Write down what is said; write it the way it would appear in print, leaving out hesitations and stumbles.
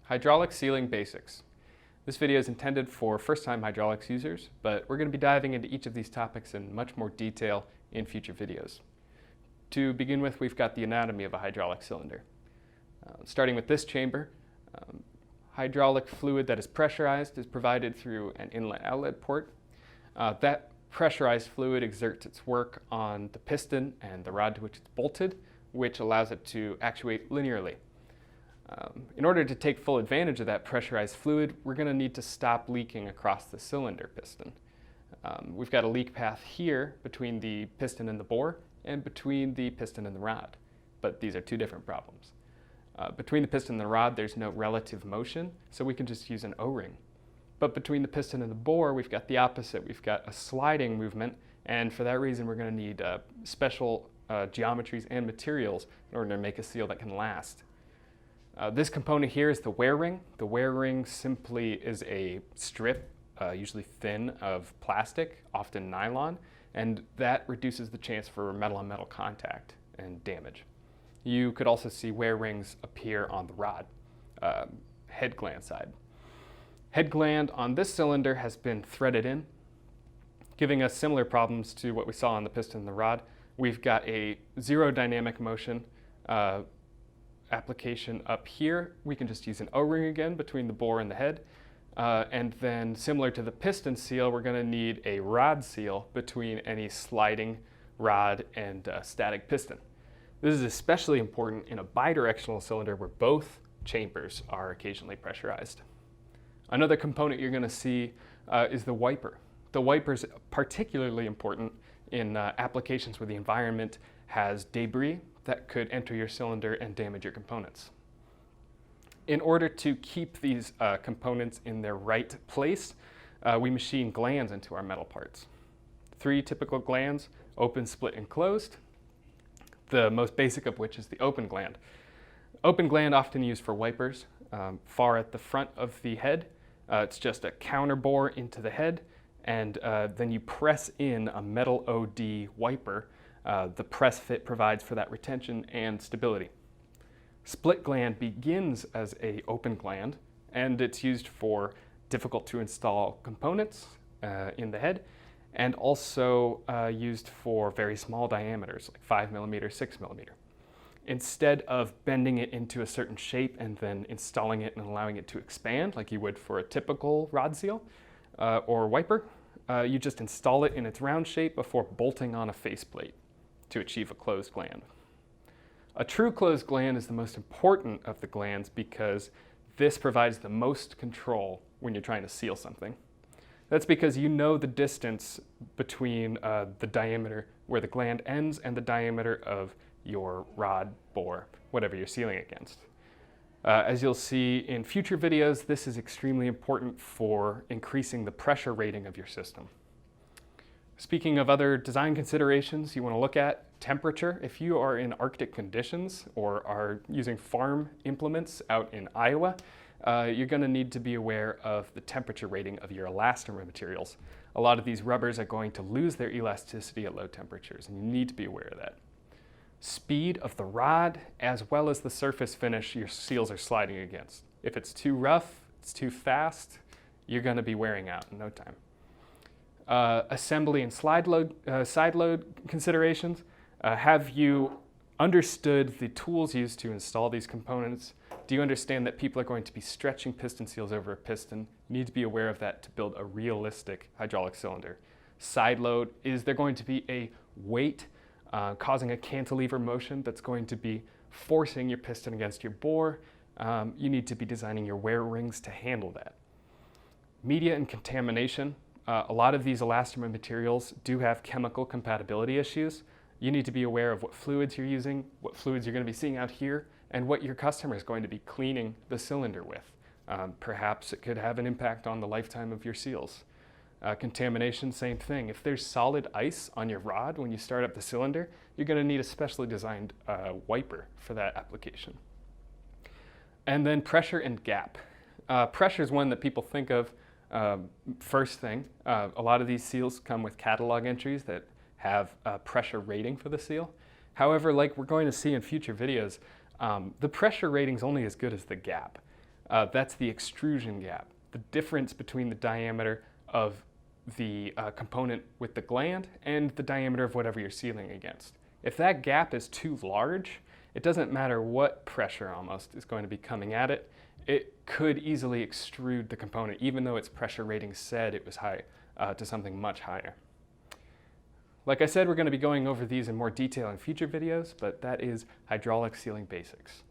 Hydraulic sealing basics. This video is intended for first-time hydraulics users, but we're going to be diving into each of these topics in much more detail in future videos. To begin with, we've got the anatomy of a hydraulic cylinder. Starting with this chamber, hydraulic fluid that is pressurized is provided through an inlet-outlet port. That pressurized fluid exerts its work on the piston and the rod to which it's bolted, which allows it to actuate linearly. In order to take full advantage of that pressurized fluid, we're going to need to stop leaking across the cylinder piston. We've got a leak path here between the piston and the bore and between the piston and the rod, but these are two different problems. Between the piston and the rod, there's no relative motion, so we can just use an O-ring. But between the piston and the bore, we've got the opposite. We've got a sliding movement, and for that reason, we're going to need special geometries and materials in order to make a seal that can last. This component here is the wear ring. The wear ring simply is a strip, usually thin, of plastic, often nylon, and that reduces the chance for metal-on-metal contact and damage. You could also see wear rings appear on the rod, head gland side. Head gland on this cylinder has been threaded in, giving us similar problems to what we saw on the piston and the rod. We've got a zero dynamic motion application up here. We can just use an O-ring again between the bore and the head. And then similar to the piston seal, we're going to need a rod seal between any sliding rod and static piston. This is especially important in a bidirectional cylinder where both chambers are occasionally pressurized. Another component you're going to see is the wiper. The wiper is particularly important in applications where the environment has debris that could enter your cylinder and damage your components. In order to keep these components in their right place, we machine glands into our metal parts. 3 typical glands: open, split, and closed. The most basic of which is the open gland. Open gland often used for wipers, far at the front of the head. It's just a counter bore into the head, and then you press in a metal OD wiper. The press fit provides for that retention and stability. Split gland begins as an open gland, and it's used for difficult to install components in the head, and also used for very small diameters, like 5 millimeter, 6 millimeter. Instead of bending it into a certain shape and then installing it and allowing it to expand like you would for a typical rod seal or wiper, you just install it in its round shape before bolting on a faceplate to achieve a closed gland. A true closed gland is the most important of the glands because this provides the most control when you're trying to seal something. That's because you know the distance between the diameter where the gland ends and the diameter of your rod, bore, whatever you're sealing against. As you'll see in future videos, this is extremely important for increasing the pressure rating of your system. Speaking of other design considerations you want to look at, temperature. If you are in Arctic conditions or are using farm implements out in Iowa, you're going to need to be aware of the temperature rating of your elastomer materials. A lot of these rubbers are going to lose their elasticity at low temperatures, and you need to be aware of that. Speed of the rod, as well as the surface finish your seals are sliding against. If it's too rough, it's too fast, you're going to be wearing out in no time. Assembly and side load considerations. Have you understood the tools used to install these components? Do you understand that people are going to be stretching piston seals over a piston? You need to be aware of that to build a realistic hydraulic cylinder. Side load, is there going to be a weight causing a cantilever motion that's going to be forcing your piston against your bore? You need to be designing your wear rings to handle that. Media and contamination. A lot of these elastomer materials do have chemical compatibility issues. You need to be aware of what fluids you're using, what fluids you're going to be seeing out here, and what your customer is going to be cleaning the cylinder with. Perhaps it could have an impact on the lifetime of your seals. Contamination, same thing. If there's solid ice on your rod when you start up the cylinder, you're going to need a specially designed wiper for that application. And then pressure and gap. Pressure is one that people think of first thing. A lot of these seals come with catalog entries that have a pressure rating for the seal. However, like we're going to see in future videos, the pressure rating is only as good as the gap. That's the extrusion gap, the difference between the diameter of the component with the gland and the diameter of whatever you're sealing against. If that gap is too large, it doesn't matter what pressure almost is going to be coming at it, it could easily extrude the component, even though its pressure rating said it was high, to something much higher. Like I said, we're going to be going over these in more detail in future videos, but that is hydraulic sealing basics.